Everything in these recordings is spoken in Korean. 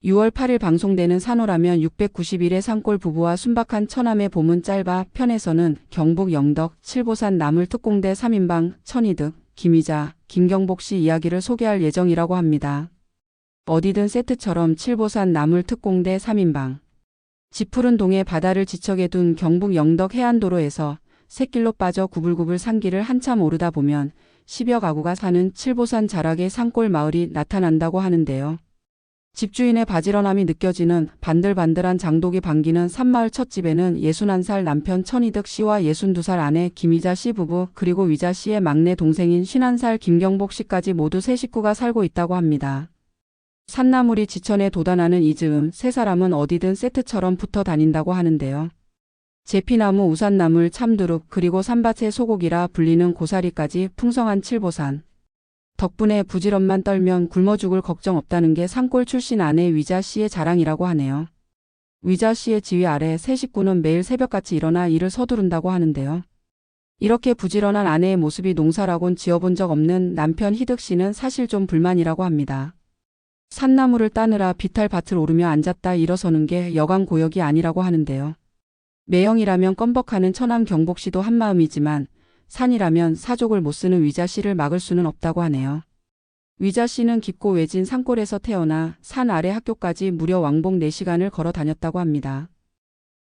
6월 8일 방송되는 산호라면 690일의 산골 부부와 순박한 처남의 봄은 짧아 편에서는 경북 영덕 칠보산 나물특공대 3인방 천이득, 김희자, 김경복 씨 이야기를 소개할 예정이라고 합니다. 어디든 세트처럼 칠보산 나물특공대 3인방. 지푸른 동해 바다를 지척에 둔 경북 영덕 해안도로에서 샛길로 빠져 구불구불 산길을 한참 오르다 보면 10여 가구가 사는 칠보산 자락의 산골 마을이 나타난다고 하는데요. 집주인의 바지런함이 느껴지는 반들반들한 장독이 반기는 산마을 첫 집에는 61살 남편 천이득 씨와 62살 아내 김희자 씨 부부 그리고 위자 씨의 막내 동생인 51살 김경복 씨까지 모두 세 식구가 살고 있다고 합니다. 산나물이 지천에 돋아나는 이 즈음 세 사람은 어디든 세트처럼 붙어 다닌다고 하는데요. 제피나무, 우산나물, 참두릅 그리고 산밭의 소고기라 불리는 고사리까지 풍성한 칠보산. 덕분에 부지런만 떨면 굶어 죽을 걱정 없다는 게 산골 출신 아내 위자 씨의 자랑이라고 하네요. 위자 씨의 지휘 아래 세 식구는 매일 새벽같이 일어나 일을 서두른다고 하는데요. 이렇게 부지런한 아내의 모습이 농사라곤 지어본 적 없는 남편 희득 씨는 사실 좀 불만이라고 합니다. 산나물을 따느라 비탈밭을 오르며 앉았다 일어서는 게 여간 고역이 아니라고 하는데요. 매형이라면 껌벅하는 처남 경복 씨도 한마음이지만 산이라면 사족을 못 쓰는 위자 씨를 막을 수는 없다고 하네요. 위자 씨는 깊고 외진 산골에서 태어나 산 아래 학교까지 무려 왕복 4시간을 걸어 다녔다고 합니다.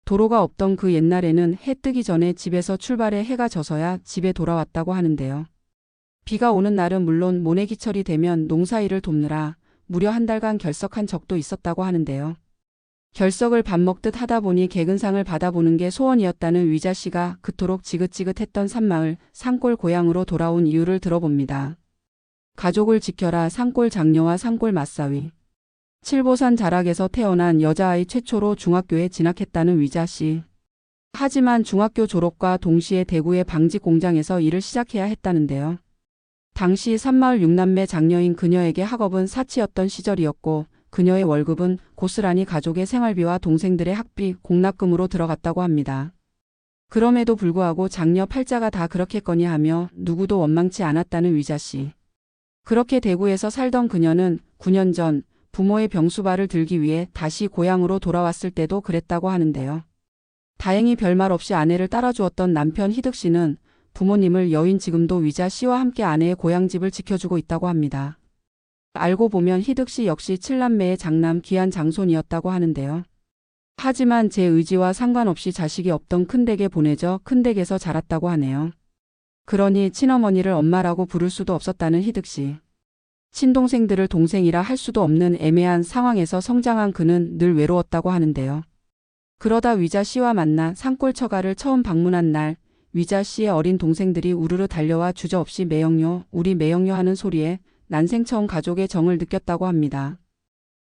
도로가 없던 그 옛날에는 해 뜨기 전에 집에서 출발해 해가 져서야 집에 돌아왔다고 하는데요. 비가 오는 날은 물론 모내기철이 되면 농사일을 돕느라 무려 한 달간 결석한 적도 있었다고 하는데요. 결석을 밥 먹듯 하다 보니 개근상을 받아보는 게 소원이었다는 위자 씨가 그토록 지긋지긋했던 산마을, 산골 고향으로 돌아온 이유를 들어봅니다. 가족을 지켜라 산골 장녀와 산골 맞사위. 칠보산 자락에서 태어난 여자아이 최초로 중학교에 진학했다는 위자 씨. 하지만 중학교 졸업과 동시에 대구의 방직 공장에서 일을 시작해야 했다는데요. 당시 산마을 6남매 장녀인 그녀에게 학업은 사치였던 시절이었고 그녀의 월급은 고스란히 가족의 생활비와 동생들의 학비, 공납금으로 들어갔다고 합니다. 그럼에도 불구하고 장녀 팔자가 다 그렇겠거니 하며 누구도 원망치 않았다는 위자 씨. 그렇게 대구에서 살던 그녀는 9년 전 부모의 병수발을 들기 위해 다시 고향으로 돌아왔을 때도 그랬다고 하는데요. 다행히 별말 없이 아내를 따라주었던 남편 희득 씨는 부모님을 여인 지금도 위자 씨와 함께 아내의 고향집을 지켜주고 있다고 합니다. 알고 보면 희득 씨 역시 7남매의 장남 귀한 장손이었다고 하는데요. 하지만 제 의지와 상관없이 자식이 없던 큰댁에 보내져 큰댁에서 자랐다고 하네요. 그러니 친어머니를 엄마라고 부를 수도 없었다는 희득 씨. 친동생들을 동생이라 할 수도 없는 애매한 상황에서 성장한 그는 늘 외로웠다고 하는데요. 그러다 위자 씨와 만나 산골 처가를 처음 방문한 날 위자 씨의 어린 동생들이 우르르 달려와 주저없이 매형녀, 우리 매형녀 하는 소리에 난생 처음 가족의 정을 느꼈다고 합니다.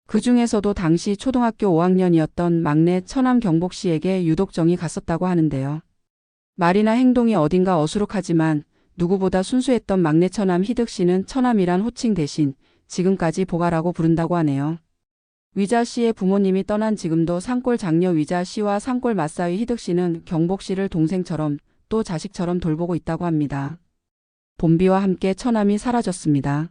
그 중에서도 당시 초등학교 5학년이었던 막내 처남 경복 씨에게 유독 정이 갔었다고 하는데요. 말이나 행동이 어딘가 어수룩하지만 누구보다 순수했던 막내 처남 희득 씨는 처남이란 호칭 대신 지금까지 보가라고 부른다고 하네요. 위자 씨의 부모님이 떠난 지금도 산골 장녀 위자 씨와 산골 맞사위 희득 씨는 경복 씨를 동생처럼 또 자식처럼 돌보고 있다고 합니다. 봄비와 함께 처남이 사라졌습니다.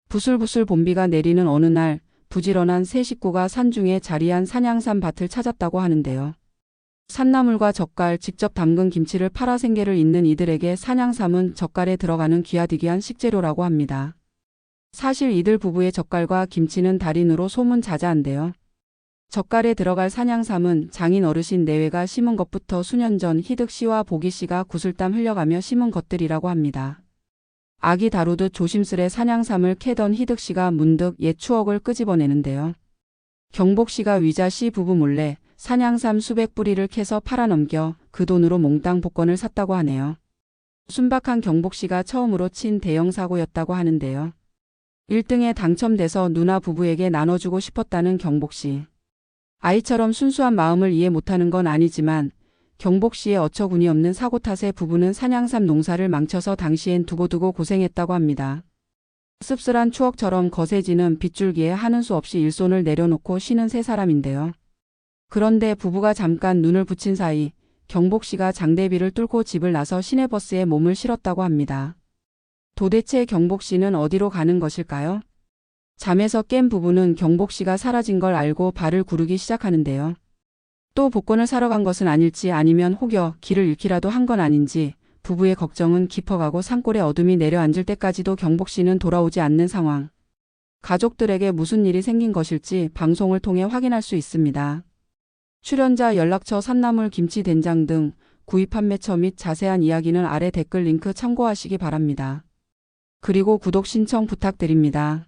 부슬부슬 봄비가 내리는 어느 날 부지런한 세 식구가 산중에 자리한 산양삼 밭을 찾았다고 하는데요. 산나물과 젓갈, 직접 담근 김치를 팔아 생계를 잇는 이들에게 산양삼은 젓갈에 들어가는 귀하디귀한 식재료라고 합니다. 사실 이들 부부의 젓갈과 김치는 달인으로 소문자자한데요. 젓갈에 들어갈 산양삼은 장인 어르신 내외가 심은 것부터 수년 전 희득 씨와 보기 씨가 구슬땀 흘려가며 심은 것들이라고 합니다. 아기 다루듯 조심스레 산양삼을 캐던 희득 씨가 문득 옛 추억을 끄집어내는데요. 경복 씨가 위자 씨 부부 몰래 산양삼 수백 뿌리를 캐서 팔아넘겨 그 돈으로 몽땅 복권을 샀다고 하네요. 순박한 경복 씨가 처음으로 친 대형 사고였다고 하는데요. 1등에 당첨돼서 누나 부부에게 나눠주고 싶었다는 경복 씨. 아이처럼 순수한 마음을 이해 못하는 건 아니지만 경복 씨의 어처구니 없는 사고 탓에 부부는 산양삼 농사를 망쳐서 당시엔 두고두고 고생했다고 합니다. 씁쓸한 추억처럼 거세지는 빗줄기에 하는 수 없이 일손을 내려놓고 쉬는 세 사람인데요. 그런데 부부가 잠깐 눈을 붙인 사이 경복 씨가 장대비를 뚫고 집을 나서 시내버스에 몸을 실었다고 합니다. 도대체 경복 씨는 어디로 가는 것일까요? 잠에서 깬 부부는 경복 씨가 사라진 걸 알고 발을 구르기 시작하는데요. 또 복권을 사러 간 것은 아닐지 아니면 혹여 길을 잃기라도 한 건 아닌지 부부의 걱정은 깊어가고 산골의 어둠이 내려앉을 때까지도 경복 씨는 돌아오지 않는 상황. 가족들에게 무슨 일이 생긴 것일지 방송을 통해 확인할 수 있습니다. 출연자 연락처, 산나물, 김치, 된장 등 구입 판매처 및 자세한 이야기는 아래 댓글 링크 참고하시기 바랍니다. 그리고 구독 신청 부탁드립니다.